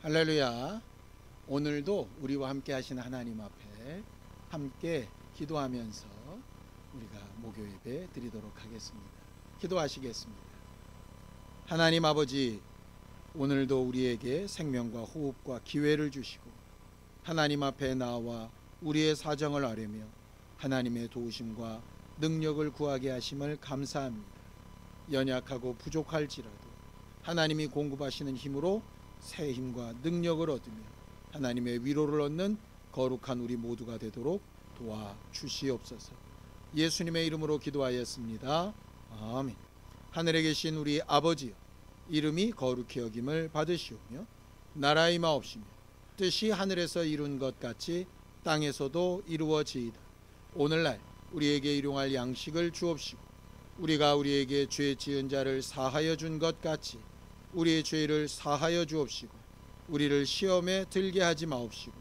할렐루야. 오늘도 우리와 함께 하신 하나님 앞에 함께 기도하면서 우리가 목요 예배 드리도록 하겠습니다. 기도하시겠습니다. 하나님 아버지, 오늘도 우리에게 생명과 호흡과 기회를 주시고 하나님 앞에 나와 우리의 사정을 아뢰며 하나님의 도우심과 능력을 구하게 하심을 감사합니다. 연약하고 부족할지라도 하나님이 공급하시는 힘으로 새 힘과 능력을 얻으며 하나님의 위로를 얻는 거룩한 우리 모두가 되도록 도와주시옵소서. 예수님의 이름으로 기도하였습니다. 아멘. 하늘에 계신 우리 아버지여, 이름이 거룩히 여김을 받으시오며 나라의 마옵시며 뜻이 하늘에서 이룬 것 같이 땅에서도 이루어지이다. 오늘날 우리에게 일용할 양식을 주옵시고 우리가 우리에게 죄 지은 자를 사하여 준 것 같이 우리의 죄를 사하여 주옵시고 우리를 시험에 들게 하지 마옵시고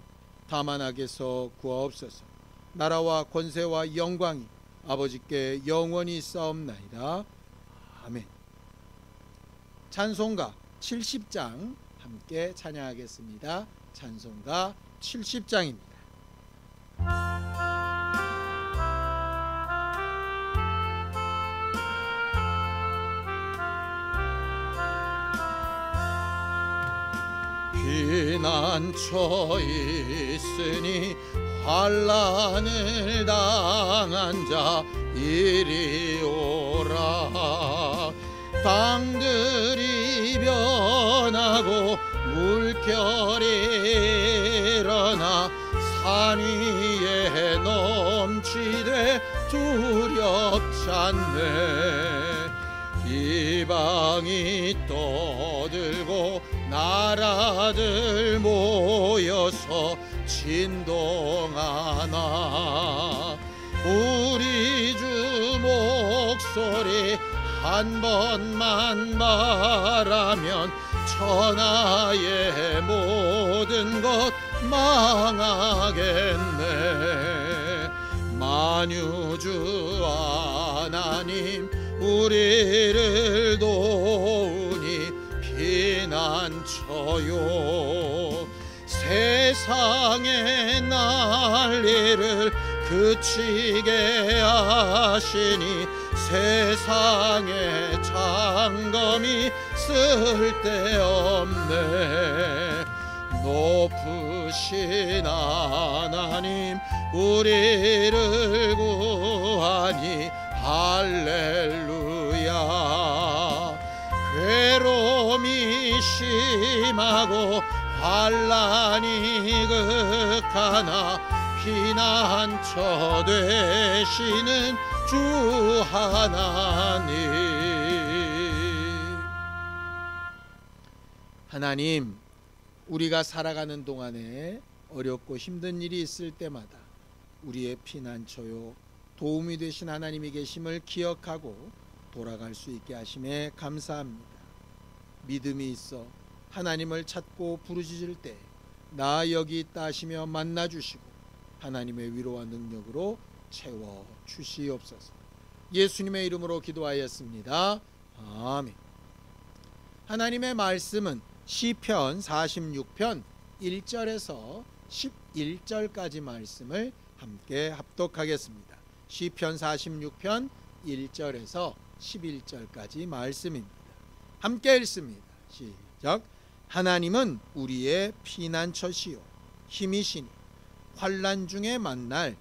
다만 악에서 구하옵소서. 나라와 권세와 영광이 아버지께 영원히 있사옵나이다. 아멘. 찬송가 70장 함께 찬양하겠습니다. 찬송가 70장입니다. 피난처에 있으니 환난을 당한 자 이리 오라. 땅들이 변하고 물결이 일어나 산 위에 넘치되 두렵지 않네. 이방이 떠들고 나라들 모여서 진동하나 우리 주 목소리 한 번만 말하면 천하의 모든 것 망하겠네. 만유주 하나님 우리를 도우니 피난처요. 세상의 난리를 그치게 하시니 세상의 장검이 쓸데없네. 높으신 하나님 우리를 구하니 할렐루야. 괴로움이 심하고 환난이 극하나 피난처 되시는 주 하나님. 하나님, 우리가 살아가는 동안에 어렵고 힘든 일이 있을 때마다 우리의 피난처요 도움이 되신 하나님이 계심을 기억하고 돌아갈 수 있게 하심에 감사합니다. 믿음이 있어 하나님을 찾고 부르짖을 때 나 여기 있다 하시며 만나주시고 하나님의 위로와 능력으로 채워주시옵소서. 예수님의 이름으로 기도하였습니다. 아멘. 하나님의 말씀은 시편 46편 1절에서 11절까지 말씀을 함께 합독하겠습니다. 시편 46편 1절에서 11절까지 말씀입니다. 함께 읽습니다. 시작. 하나님은 우리의 피난처시요 힘이시니 환난 중에 만날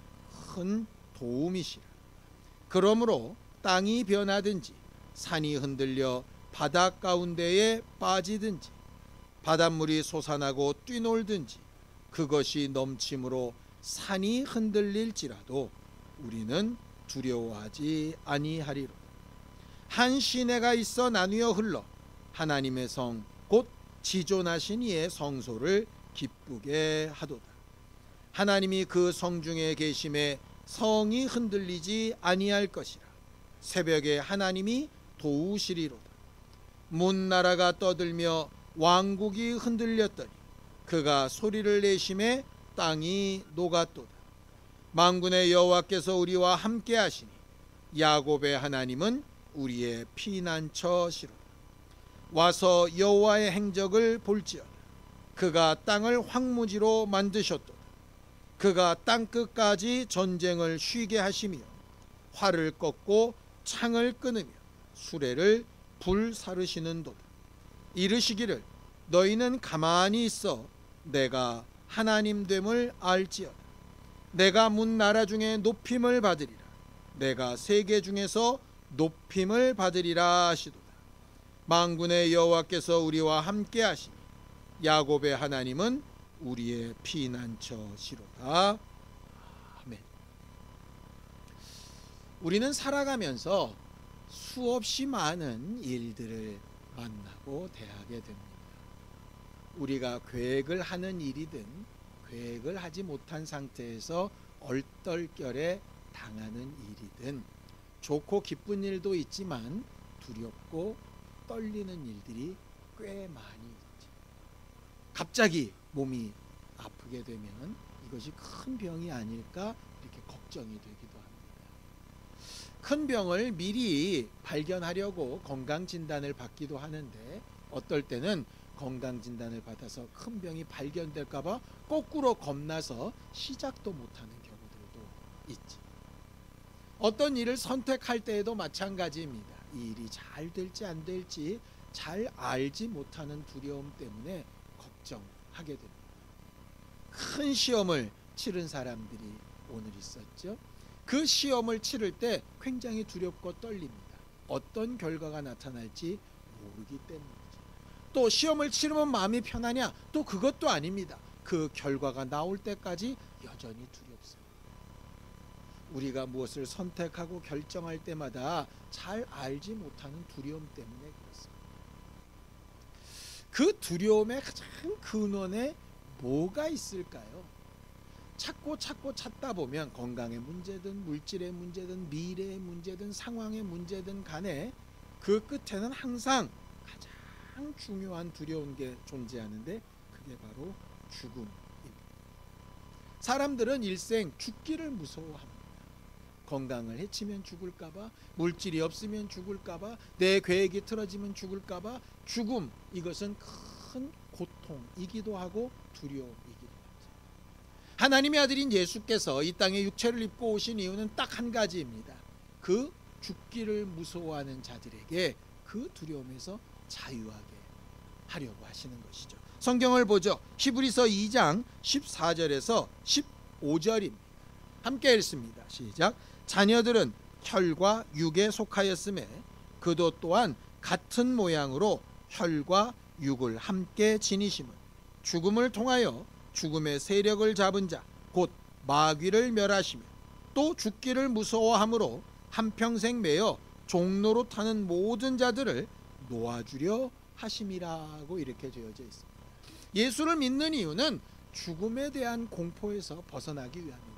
큰 도움이시라. 그러므로 땅이 변하든지 산이 흔들려 바다 가운데에 빠지든지 바닷물이 솟아나고 뛰놀든지 그것이 넘침으로 산이 흔들릴지라도 우리는 두려워하지 아니하리로다. 한 시내가 있어 나뉘어 흘러 하나님의 성 곧 지존하신 이의 성소를 기쁘게 하도다. 하나님이 그 성 중에 계심에 성이 흔들리지 아니할 것이라. 새벽에 하나님이 도우시리로다. 문나라가 떠들며 왕국이 흔들렸더니 그가 소리를 내심에 땅이 녹았도다. 만군의 여호와께서 우리와 함께 하시니 야곱의 하나님은 우리의 피난처시로다. 와서 여호와의 행적을 볼지어다. 그가 땅을 황무지로 만드셨도다. 그가 땅 끝까지 전쟁을 쉬게 하시며 활을 꺾고 창을 끊으며 수레를 불사르시는도다. 이르시기를 너희는 가만히 있어 내가 하나님 됨을 알지어다. 내가 문 나라 중에 높임을 받으리라. 내가 세계 중에서 높임을 받으리라 하시도다. 만군의 여호와께서 우리와 함께 하시니 야곱의 하나님은 우리의 피난처시로다. 아멘. 우리는 살아가면서 수없이 많은 일들을 만나고 대하게 됩니다. 우리가 계획을 하는 일이든 계획을 하지 못한 상태에서 얼떨결에 당하는 일이든 좋고 기쁜 일도 있지만 두렵고 떨리는 일들이 꽤 많이 있죠. 갑자기 몸이 아프게 되면 이것이 큰 병이 아닐까 이렇게 걱정이 되기도 합니다. 큰 병을 미리 발견하려고 건강진단을 받기도 하는데 어떨 때는 건강진단을 받아서 큰 병이 발견될까 봐 거꾸로 겁나서 시작도 못하는 경우들도 있지. 어떤 일을 선택할 때에도 마찬가지입니다. 이 일이 잘 될지 안 될지 잘 알지 못하는 두려움 때문에 걱정하게 됩니다. 큰 시험을 치른 사람들이 오늘 있었죠. 그 시험을 치를 때 굉장히 두렵고 떨립니다. 어떤 결과가 나타날지 모르기 때문이죠. 또 시험을 치르면 마음이 편하냐? 또 그것도 아닙니다. 그 결과가 나올 때까지 여전히 두렵습니다. 우리가 무엇을 선택하고 결정할 때마다 잘 알지 못하는 두려움 때문에 그렇습니다. 그 두려움의 가장 근원에 뭐가 있을까요? 찾고 찾다 보면 건강의 문제든 물질의 문제든 미래의 문제든 상황의 문제든 간에 그 끝에는 항상 가장 중요한 두려운 게 존재하는데 그게 바로 죽음입니다. 사람들은 일생 죽기를 무서워합니다. 건강을 해치면 죽을까봐, 물질이 없으면 죽을까봐, 내 계획이 틀어지면 죽을까봐. 죽음, 이것은 큰 고통이기도 하고 두려움이기도 하죠. 하나님의 아들인 예수께서 이 땅에 육체를 입고 오신 이유는 딱 한 가지입니다. 그 죽기를 무서워하는 자들에게 그 두려움에서 자유하게 하려고 하시는 것이죠. 성경을 보죠. 히브리서 2장 14절에서 15절입니다. 함께 읽습니다. 시작. 자녀들은 혈과 육에 속하였음에 그도 또한 같은 모양으로 혈과 육을 함께 지니심은 죽음을 통하여 죽음의 세력을 잡은 자 곧 마귀를 멸하시며 또 죽기를 무서워함으로 한평생 매여 종로로 타는 모든 자들을 놓아주려 하심이라고 이렇게 되어져 있습니다. 예수를 믿는 이유는 죽음에 대한 공포에서 벗어나기 위함입니다.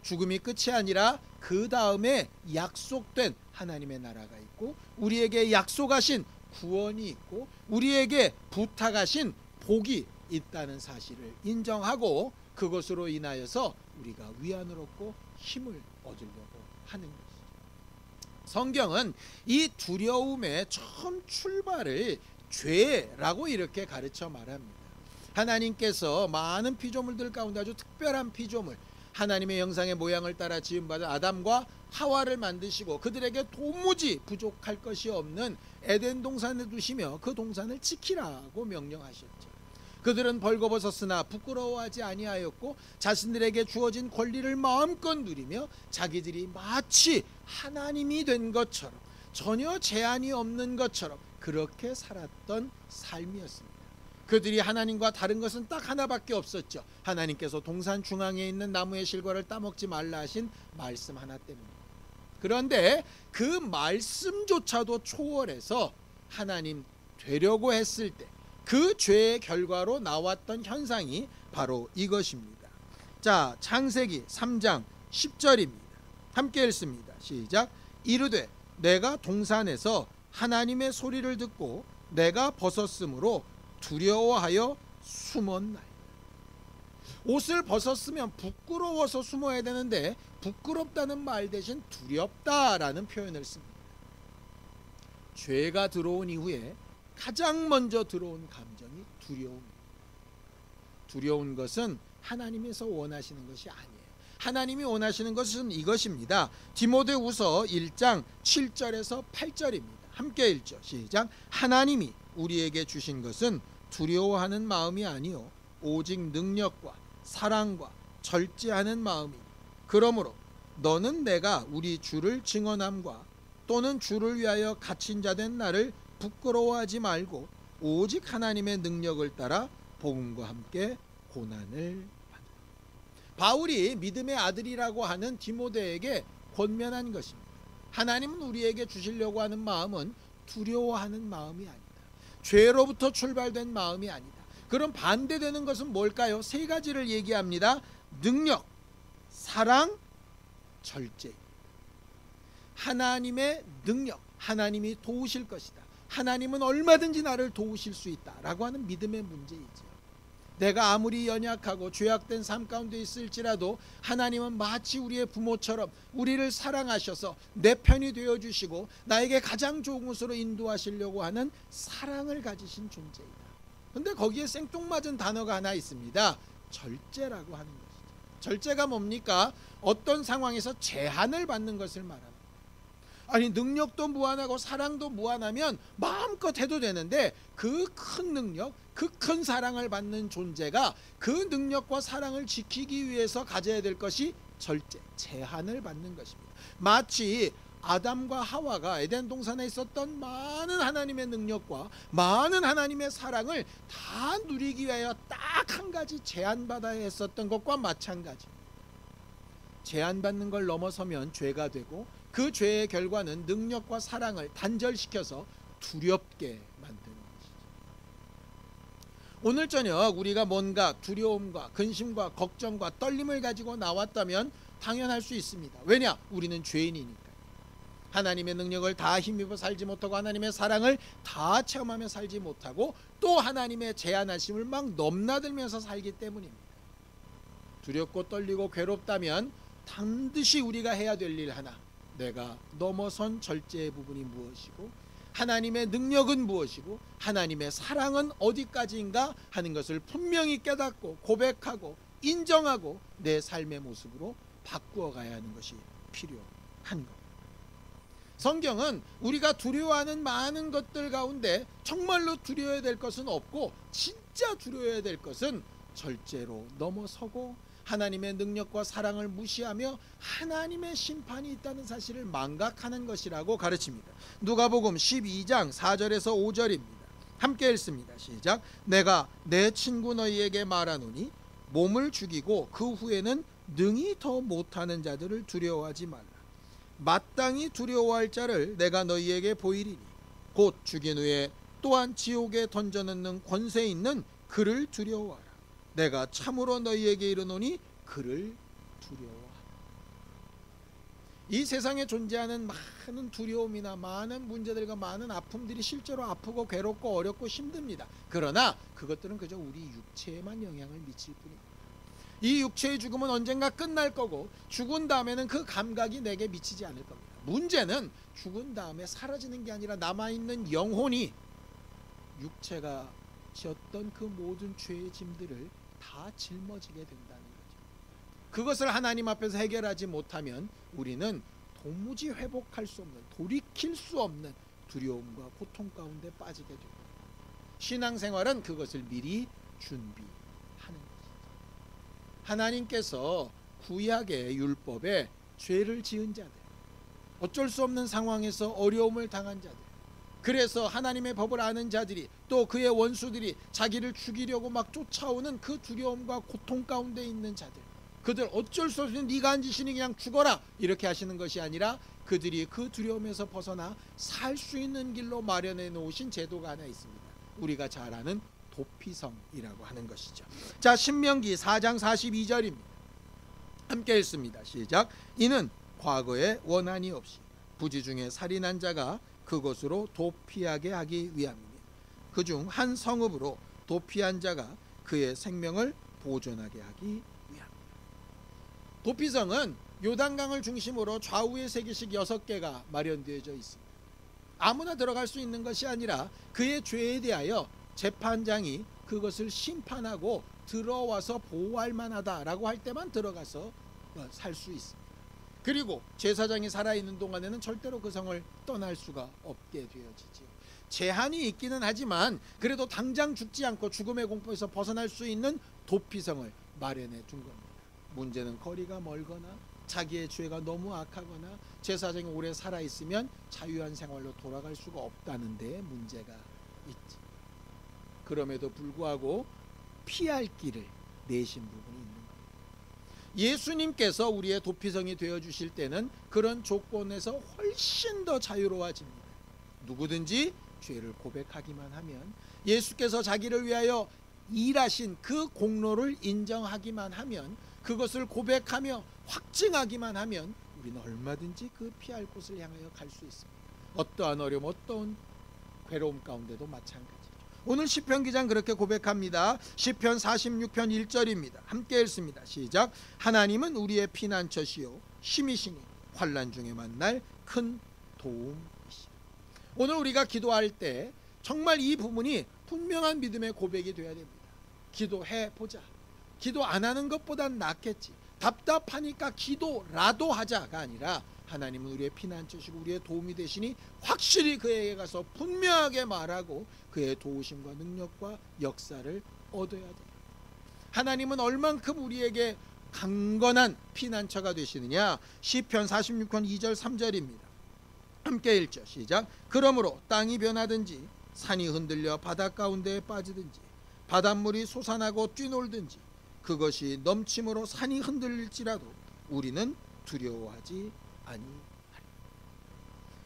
죽음이 끝이 아니라 그 다음에 약속된 하나님의 나라가 있고 우리에게 약속하신 구원이 있고 우리에게 부탁하신 복이 있다는 사실을 인정하고 그것으로 인하여서 우리가 위안을 얻고 힘을 얻으려고 하는 것이죠. 성경은 이 두려움의 처음 출발을 죄라고 이렇게 가르쳐 말합니다. 하나님께서 많은 피조물들 가운데 아주 특별한 피조물, 하나님의 형상의 모양을 따라 지음받은 아담과 하와를 만드시고 그들에게 도무지 부족할 것이 없는 에덴 동산에 두시며 그 동산을 지키라고 명령하셨죠. 그들은 벌거벗었으나 부끄러워하지 아니하였고 자신들에게 주어진 권리를 마음껏 누리며 자기들이 마치 하나님이 된 것처럼 전혀 제한이 없는 것처럼 그렇게 살았던 삶이었습니다. 그들이 하나님과 다른 것은 딱 하나밖에 없었죠. 하나님께서 동산 중앙에 있는 나무의 실과를 따먹지 말라 하신 말씀 하나 때문입니다. 그런데 그 말씀조차도 초월해서 하나님 되려고 했을 때 그 죄의 결과로 나왔던 현상이 바로 이것입니다. 자, 창세기 3장 10절입니다. 함께 읽습니다. 시작. 이르되 내가 동산에서 하나님의 소리를 듣고 내가 벗었으므로 두려워하여 숨었나이다. 옷을 벗었으면 부끄러워서 숨어야 되는데 부끄럽다는 말 대신 두렵다라는 표현을 씁니다. 죄가 들어온 이후에 가장 먼저 들어온 감정이 두려움입니다. 두려운 것은 하나님에서 원하시는 것이 아니에요. 하나님이 원하시는 것은 이것입니다. 디모데후서 1장 7절에서 8절입니다. 함께 읽죠. 시작. 하나님이 우리에게 주신 것은 두려워하는 마음이 아니요 오직 능력과 사랑과 절제하는 마음이니 그러므로 너는 내가 우리 주를 증언함과 또는 주를 위하여 갇힌 자 된 나를 부끄러워하지 말고 오직 하나님의 능력을 따라 복음과 함께 고난을 받는. 바울이 믿음의 아들이라고 하는 디모데에게 권면한 것입니다. 하나님은 우리에게 주시려고 하는 마음은 두려워하는 마음이 아니다. 죄로부터 출발된 마음이 아니다. 그럼 반대되는 것은 뭘까요? 세 가지를 얘기합니다. 능력, 사랑, 절제. 하나님의 능력, 하나님이 도우실 것이다. 하나님은 얼마든지 나를 도우실 수 있다라고 하는 믿음의 문제이죠. 내가 아무리 연약하고 죄악된 삶 가운데 있을지라도 하나님은 마치 우리의 부모처럼 우리를 사랑하셔서 내 편이 되어주시고 나에게 가장 좋은 곳으로 인도하시려고 하는 사랑을 가지신 존재이다. 그런데 거기에 생뚱맞은 단어가 하나 있습니다. 절제라고 하는 것이죠. 절제가 뭡니까? 어떤 상황에서 제한을 받는 것을 말합니다. 아니 능력도 무한하고 사랑도 무한하면 마음껏 해도 되는데 그 큰 능력, 그 큰 사랑을 받는 존재가 그 능력과 사랑을 지키기 위해서 가져야 될 것이 절제, 제한을 받는 것입니다. 마치 아담과 하와가 에덴 동산에 있었던 많은 하나님의 능력과 많은 하나님의 사랑을 다 누리기 위하여 딱 한 가지 제한받아야 했었던 것과 마찬가지입니다. 제한받는 걸 넘어서면 죄가 되고 그 죄의 결과는 능력과 사랑을 단절시켜서 두렵게 만드는 것이죠. 오늘 저녁 우리가 뭔가 두려움과 근심과 걱정과 떨림을 가지고 나왔다면 당연할 수 있습니다. 왜냐? 우리는 죄인이니까. 하나님의 능력을 다 힘입어 살지 못하고 하나님의 사랑을 다 체험하며 살지 못하고 또 하나님의 제한하심을 막 넘나들면서 살기 때문입니다. 두렵고 떨리고 괴롭다면 반드시 우리가 해야 될 일 하나, 내가 넘어선 절제의 부분이 무엇이고 하나님의 능력은 무엇이고 하나님의 사랑은 어디까지인가 하는 것을 분명히 깨닫고 고백하고 인정하고 내 삶의 모습으로 바꾸어 가야 하는 것이 필요한 것. 성경은 우리가 두려워하는 많은 것들 가운데 정말로 두려워야 될 것은 없고 진짜 두려워야 될 것은 절제로 넘어서고 하나님의 능력과 사랑을 무시하며 하나님의 심판이 있다는 사실을 망각하는 것이라고 가르칩니다. 누가복음 12장 4절에서 5절입니다. 함께 읽습니다. 시작. 내가 내 친구 너희에게 말하노니 몸을 죽이고 그 후에는 능히 더 못하는 자들을 두려워하지 말라. 마땅히 두려워할 자를 내가 너희에게 보이리니 곧 죽인 후에 또한 지옥에 던져넣는 권세 있는 그를 두려워하라. 내가 참으로 너희에게 이르노니 그를 두려워하라. 이 세상에 존재하는 많은 두려움이나 많은 문제들과 많은 아픔들이 실제로 아프고 괴롭고 어렵고 힘듭니다. 그러나 그것들은 그저 우리 육체에만 영향을 미칠 뿐입니다. 이 육체의 죽음은 언젠가 끝날 거고 죽은 다음에는 그 감각이 내게 미치지 않을 겁니다. 문제는 죽은 다음에 사라지는 게 아니라 남아있는 영혼이 육체가 지었던 그 모든 죄의 짐들을 다 짊어지게 된다는 거죠. 그것을 하나님 앞에서 해결하지 못하면 우리는 도무지 회복할 수 없는, 돌이킬 수 없는 두려움과 고통 가운데 빠지게 됩니다. 신앙생활은 그것을 미리 준비하는 것입니다. 하나님께서 구약의 율법에 죄를 지은 자들, 어쩔 수 없는 상황에서 어려움을 당한 자들, 그래서 하나님의 법을 아는 자들이 또 그의 원수들이 자기를 죽이려고 막 쫓아오는 그 두려움과 고통 가운데 있는 자들, 그들 어쩔 수 없이 네가 한 짓이니 그냥 죽어라 이렇게 하시는 것이 아니라 그들이 그 두려움에서 벗어나 살 수 있는 길로 마련해 놓으신 제도가 하나 있습니다. 우리가 잘 아는 도피성이라고 하는 것이죠. 자, 신명기 4장 42절입니다. 함께 읽습니다. 시작. 이는 과거에 원한이 없이 부지 중에 살인한 자가 그곳으로 도피하게 하기 위함이니 그중 한 성읍으로 도피한 자가 그의 생명을 보존하게 하기 위함이다. 도피성은 요단강을 중심으로 좌우에 3개씩 6개가 마련되어져 있습니다. 아무나 들어갈 수 있는 것이 아니라 그의 죄에 대하여 재판장이 그것을 심판하고 들어와서 보호할 만하다라고 할 때만 들어가서 살 수 있습니다. 그리고 제사장이 살아있는 동안에는 절대로 그 성을 떠날 수가 없게 되어지지요. 제한이 있기는 하지만 그래도 당장 죽지 않고 죽음의 공포에서 벗어날 수 있는 도피성을 마련해 둔 겁니다. 문제는 거리가 멀거나 자기의 죄가 너무 악하거나 제사장이 오래 살아있으면 자유한 생활로 돌아갈 수가 없다는 데 문제가 있지. 그럼에도 불구하고 피할 길을 내신 부분이 있는 겁니다. 예수님께서 우리의 도피성이 되어주실 때는 그런 조건에서 훨씬 더 자유로워집니다. 누구든지 죄를 고백하기만 하면, 예수께서 자기를 위하여 일하신 그 공로를 인정하기만 하면, 그것을 고백하며 확증하기만 하면 우리는 얼마든지 그 피할 곳을 향하여 갈 수 있습니다. 어떠한 어려움, 어떠한 괴로움 가운데도 마찬가지죠. 오늘 시편 기자는 그렇게 고백합니다. 시편 46편 1절입니다. 함께 읽습니다. 시작. 하나님은 우리의 피난처시요 힘이시니 환난 중에 만날 큰 도움이시니. 오늘 우리가 기도할 때 정말 이 부분이 분명한 믿음의 고백이 되어야 됩니다. 기도해 보자. 기도 안 하는 것보단 낫겠지. 답답하니까 기도라도 하자가 아니라 하나님은 우리의 피난처시고 우리의 도움이 되시니 확실히 그에게 가서 분명하게 말하고 그의 도우심과 능력과 역사를 얻어야 돼요. 하나님은 얼만큼 우리에게 강건한 피난처가 되시느냐. 시편 46편 2절 3절입니다. 함께 읽죠. 시작. 그러므로 땅이 변하든지 산이 흔들려 바닷 가운데에 빠지든지 바닷물이 솟아나고 뛰놀든지 그것이 넘침으로 산이 흔들릴지라도 우리는 두려워하지 아니하리라.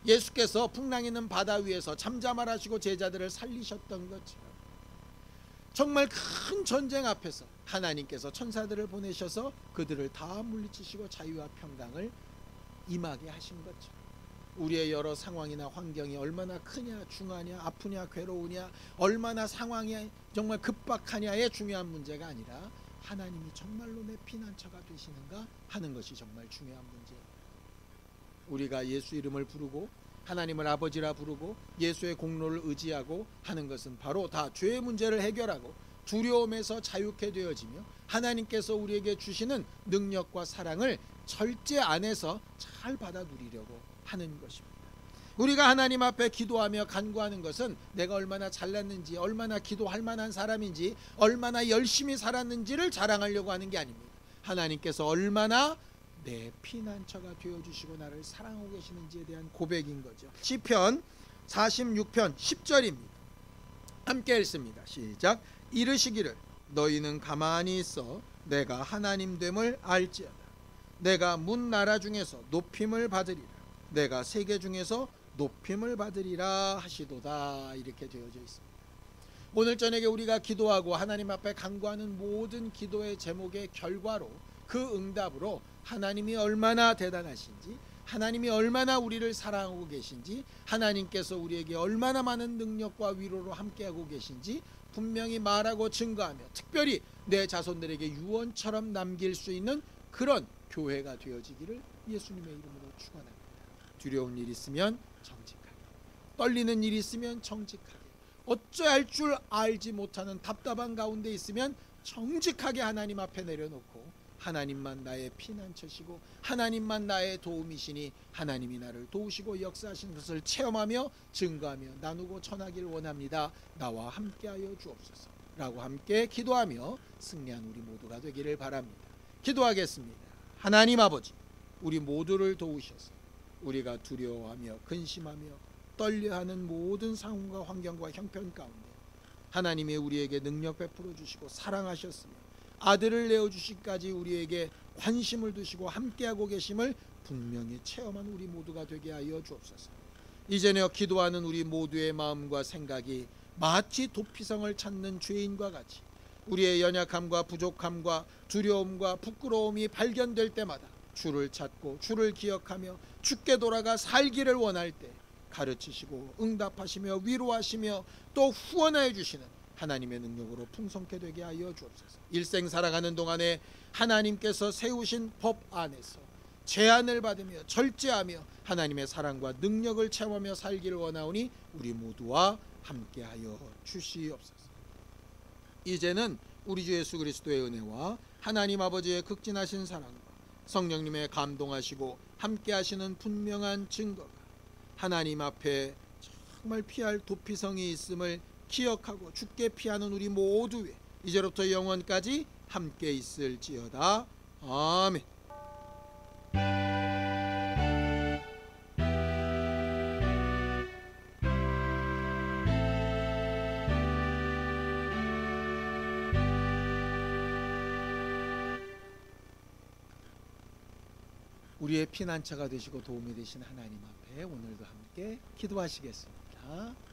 예수께서 풍랑 있는 바다 위에서 잠잠하라 하시고 제자들을 살리셨던 것처럼 정말 큰 전쟁 앞에서 하나님께서 천사들을 보내셔서 그들을 다 물리치시고 자유와 평강을 임하게 하신 것처럼 우리의 여러 상황이나 환경이 얼마나 크냐, 중하냐, 아프냐, 괴로우냐, 얼마나 상황이 정말 급박하냐의 중요한 문제가 아니라 하나님이 정말로 내 피난처가 되시는가 하는 것이 정말 중요한 문제예요. 우리가 예수 이름을 부르고 하나님을 아버지라 부르고 예수의 공로를 의지하고 하는 것은 바로 다 죄의 문제를 해결하고 두려움에서 자유케 되어지며 하나님께서 우리에게 주시는 능력과 사랑을 절제 안에서 잘 받아 누리려고 하는 것입니다. 우리가 하나님 앞에 기도하며 간구하는 것은 내가 얼마나 잘났는지, 얼마나 기도할 만한 사람인지, 얼마나 열심히 살았는지를 자랑하려고 하는 게 아닙니다. 하나님께서 얼마나 내 피난처가 되어주시고 나를 사랑하고 계시는지에 대한 고백인 거죠. 시편 46편 10절입니다. 함께 읽습니다. 시작. 이르시기를 너희는 가만히 있어 내가 하나님 됨을 알지어다. 내가 문 나라 중에서 높임을 받으리라. 내가 세계 중에서 높임을 받으리라 하시도다. 이렇게 되어져 있습니다. 오늘 저녁에 우리가 기도하고 하나님 앞에 간구하는 모든 기도의 제목의 결과로 그 응답으로 하나님이 얼마나 대단하신지, 하나님이 얼마나 우리를 사랑하고 계신지, 하나님께서 우리에게 얼마나 많은 능력과 위로로 함께하고 계신지 분명히 말하고 증거하며 특별히 내 자손들에게 유언처럼 남길 수 있는 그런 교회가 되어지기를 예수님의 이름으로 축원합니다. 두려운 일 있으면 정직하게, 떨리는 일 있으면 정직하게, 어찌할 할 줄 알지 못하는 답답한 가운데 있으면 정직하게 하나님 앞에 내려놓고 하나님만 나의 피난처시고 하나님만 나의 도움이시니 하나님이 나를 도우시고 역사하신 것을 체험하며 증거하며 나누고 전하길 원합니다. 나와 함께하여 주옵소서 라고 함께 기도하며 승리한 우리 모두가 되기를 바랍니다. 기도하겠습니다. 하나님 아버지, 우리 모두를 도우셔서 우리가 두려워하며 근심하며 떨려하는 모든 상황과 환경과 형편 가운데 하나님이 우리에게 능력 베풀어 주시고 사랑하셨으며 아들을 내어주시기까지 우리에게 관심을 두시고 함께하고 계심을 분명히 체험한 우리 모두가 되게 하여 주옵소서. 이제는 기도하는 우리 모두의 마음과 생각이 마치 도피성을 찾는 죄인과 같이 우리의 연약함과 부족함과 두려움과 부끄러움이 발견될 때마다 주를 찾고 주를 기억하며 주께 돌아가 살기를 원할 때 가르치시고 응답하시며 위로하시며 또 후원하여 주시는 하나님의 능력으로 풍성케 되게 하여 주옵소서. 일생 살아가는 동안에 하나님께서 세우신 법 안에서 제한을 받으며 절제하며 하나님의 사랑과 능력을 체험하며 살기를 원하오니 우리 모두와 함께하여 주시옵소서. 이제는 우리 주 예수 그리스도의 은혜와 하나님 아버지의 극진하신 사랑과 성령님의 감동하시고 함께하시는 분명한 증거가 하나님 앞에 정말 피할 도피성이 있음을 기억하고 죽게 피하는 우리 모두의 이제로부터 영원까지 함께 있을지어다. 아멘. 우리의 피난처가 되시고 도움이 되신 하나님 앞에 오늘도 함께 기도하시겠습니다.